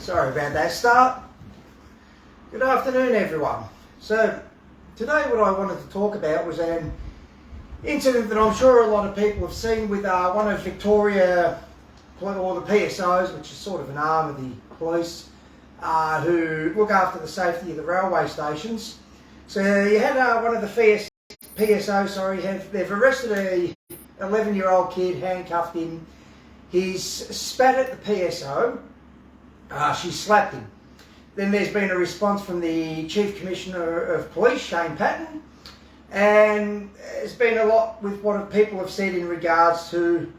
Sorry about that start. Good afternoon, everyone. So today what I wanted to talk about was an incident that I'm sure a lot of people have seen with one of Victoria, or the PSOs, which is sort of an arm of the police, who look after the safety of the railway stations. So you had one of the PSO, they've arrested a 11-year-old kid, handcuffed him. He's spat at the PSO. She slapped him. Then there's been a response from the Chief Commissioner of Police, Shane Pattons, and there's been a lot with what people have said in regards to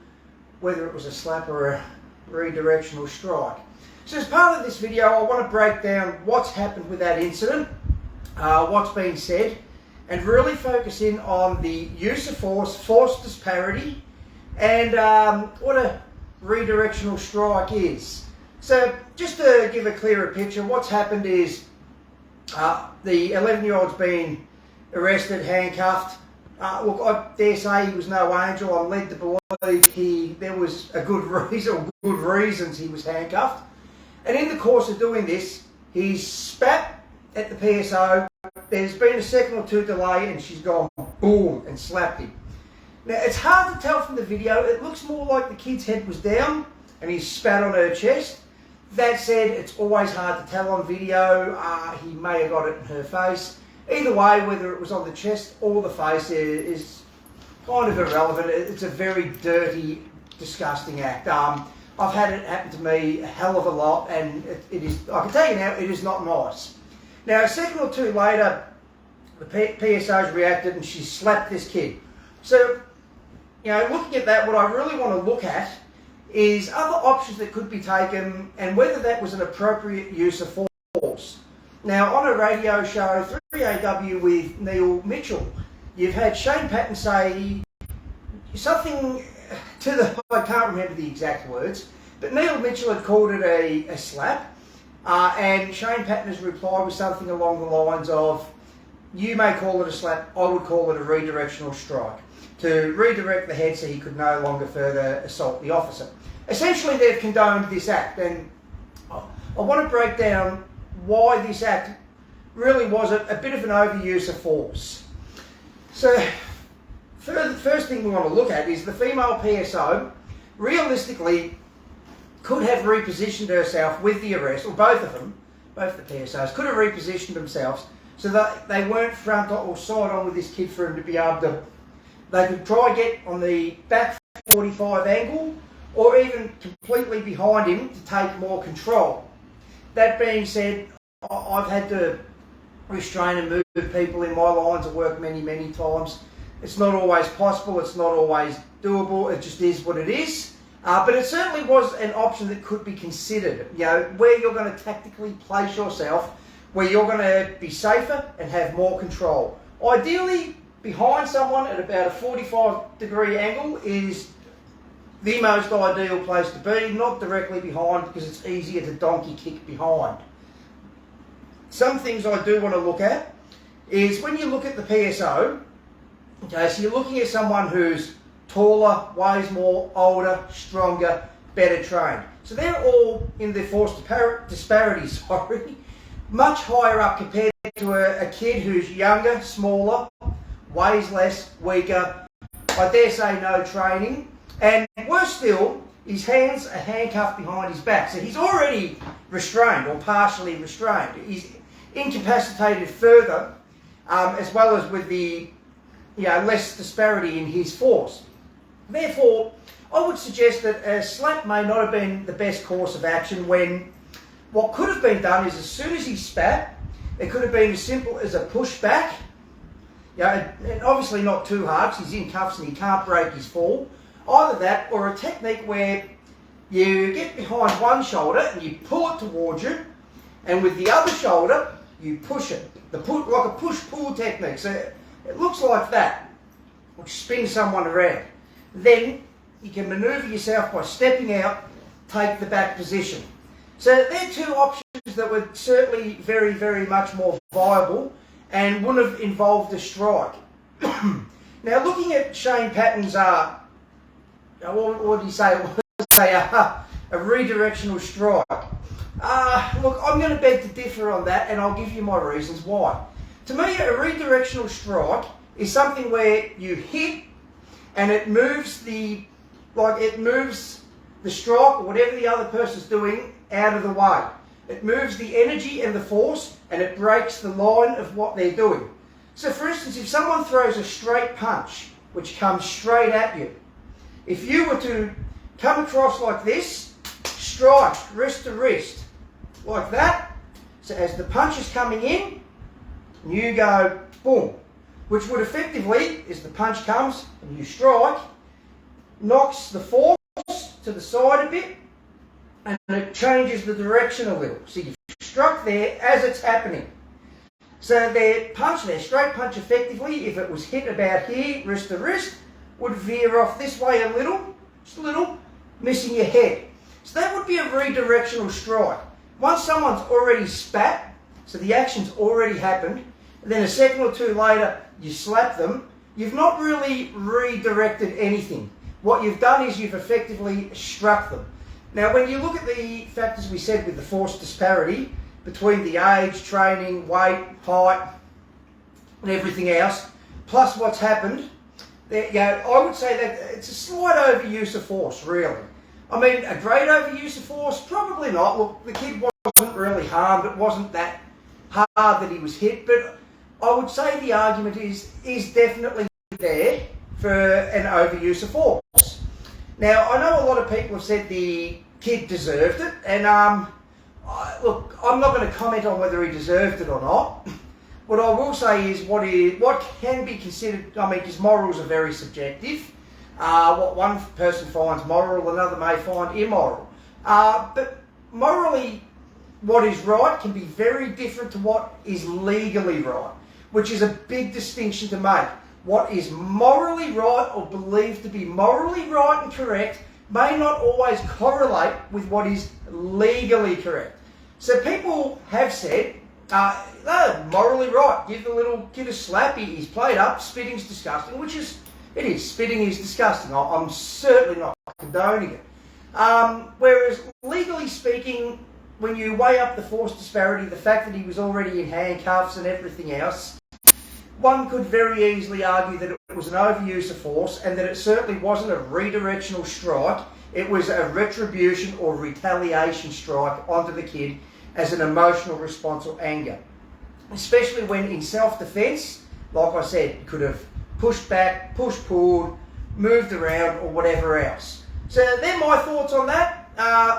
whether it was a slap or a re-directional strike. So as part of this video, I want to break down what's happened with that incident, what's been said, and really focus in on the use of force disparity, and what a re-directional strike is. So just to give a clearer picture, what's happened is the 11-year-old's been arrested, handcuffed. Look, I dare say he was no angel. I'm led to believe there was a good reason, good reasons he was handcuffed. And in the course of doing this, he's spat at the PSO. There's been a second or two delay and she's gone boom and slapped him. Now it's hard to tell from the video. It looks more like the kid's head was down and he spat on her chest. That said, it's always hard to tell on video. He may have got it in her face. Either way, whether it was on the chest or the face is kind of irrelevant. It's a very dirty, disgusting act. I've had it happen to me a hell of a lot, and it is, I can tell you now, it is not nice. Now, a second or two later, the PSO's reacted and she slapped this kid. So, you know, looking at that, what I really want to look at is other options that could be taken and whether that was an appropriate use of force. Now, on a radio show, 3AW with Neil Mitchell, you've had Shane Pattons say something to the, I can't remember the exact words, but Neil Mitchell had called it a slap, and Shane Pattons' reply was something along the lines of, you may call it a slap, I would call it a re-directional strike, to redirect the head so he could no longer further assault the officer. Essentially, they've condoned this act, and I want to break down why this act really was a bit of an overuse of force. So, the first thing we want to look at is the female PSO realistically could have repositioned herself with the arrest, or both of them, both the PSOs, could have repositioned themselves so that they weren't front or side on with this kid for him to be able to, they could try get on the back 45 angle or even completely behind him to take more control. That being said, I've had to restrain and move people in my lines of work many, many times. It's not always possible, it's not always doable, it just is what it is. But it certainly was an option that could be considered, you know, where you're going to tactically place yourself, where you're going to be safer and have more control. Ideally, behind someone at about a 45-degree angle is the most ideal place to be, not directly behind because it's easier to donkey kick behind. Some things I do want to look at is when you look at the PSO, okay, so you're looking at someone who's taller, weighs more, older, stronger, better trained. So they're all in the force disparity, much higher up compared to a kid who's younger, smaller, weighs less, weaker, I dare say no training, and worse still, his hands are handcuffed behind his back. So he's already restrained or partially restrained. He's incapacitated further, as well as with the less disparity in his force. Therefore, I would suggest that a slap may not have been the best course of action when what could have been done is as soon as he spat, it could have been as simple as a push back. And obviously not too hard because he's in cuffs and he can't break his fall. Either that or a technique where you get behind one shoulder and you pull it towards you, and with the other shoulder you push it. Like a push-pull technique. So it looks like that, which spins someone around. Then you can manoeuvre yourself by stepping out, take the back position. So they're two options that were certainly very, very much more viable and wouldn't have involved a strike. Now, looking at Shane Pattons' what did he say? It was a re-directional strike. Look, I'm going to beg to differ on that, and I'll give you my reasons why. To me, a redirectional strike is something where you hit and it moves the strike or whatever the other person's doing out of the way. It moves the energy and the force, and it breaks the line of what they're doing. So for instance, if someone throws a straight punch, which comes straight at you, if you were to come across like this, strike, wrist to wrist, like that, so as the punch is coming in, you go boom, which would effectively, as the punch comes and you strike, knocks the force to the side a bit, and it changes the direction a little. So you've struck there as it's happening. So their straight punch effectively, if it was hit about here, wrist to wrist, would veer off this way a little, just a little, missing your head. So that would be a redirectional strike. Once someone's already spat, so the action's already happened, and then a second or two later you slap them, you've not really redirected anything. What you've done is you've effectively struck them. Now when you look at the factors we said with the force disparity between the age, training, weight, height and everything else, plus what's happened, I would say that it's a slight overuse of force, really. I mean, a great overuse of force? Probably not. Look, the kid wasn't really harmed. It wasn't that hard that he was hit, but I would say the argument is definitely there for an overuse of force. Now, I know a lot of people have said the kid deserved it, and look, I'm not going to comment on whether he deserved it or not. What I will say is what can be considered, I mean, because morals are very subjective. What one person finds moral, another may find immoral. But morally, what is right can be very different to what is legally right, which is a big distinction to make. What is morally right or believed to be morally right and correct may not always correlate with what is legally correct. So people have said, no, morally right, give the little kid a slap, he's played up, spitting's disgusting, which is, it is, spitting is disgusting. I'm certainly not condoning it. Whereas legally speaking, when you weigh up the force disparity, the fact that he was already in handcuffs and everything else, one could very easily argue that it was an overuse of force and that it certainly wasn't a redirectional strike. It was a retribution or retaliation strike onto the kid as an emotional response or anger. Especially when in self-defense, like I said, could have pushed back, pulled, moved around or whatever else. So they're my thoughts on that.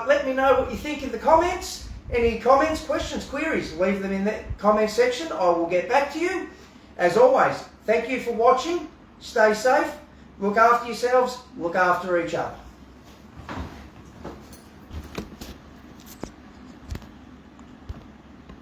Let me know what you think in the comments. Any comments, questions, queries, leave them in the comment section. I will get back to you. As always, thank you for watching. Stay safe, look after yourselves, look after each other.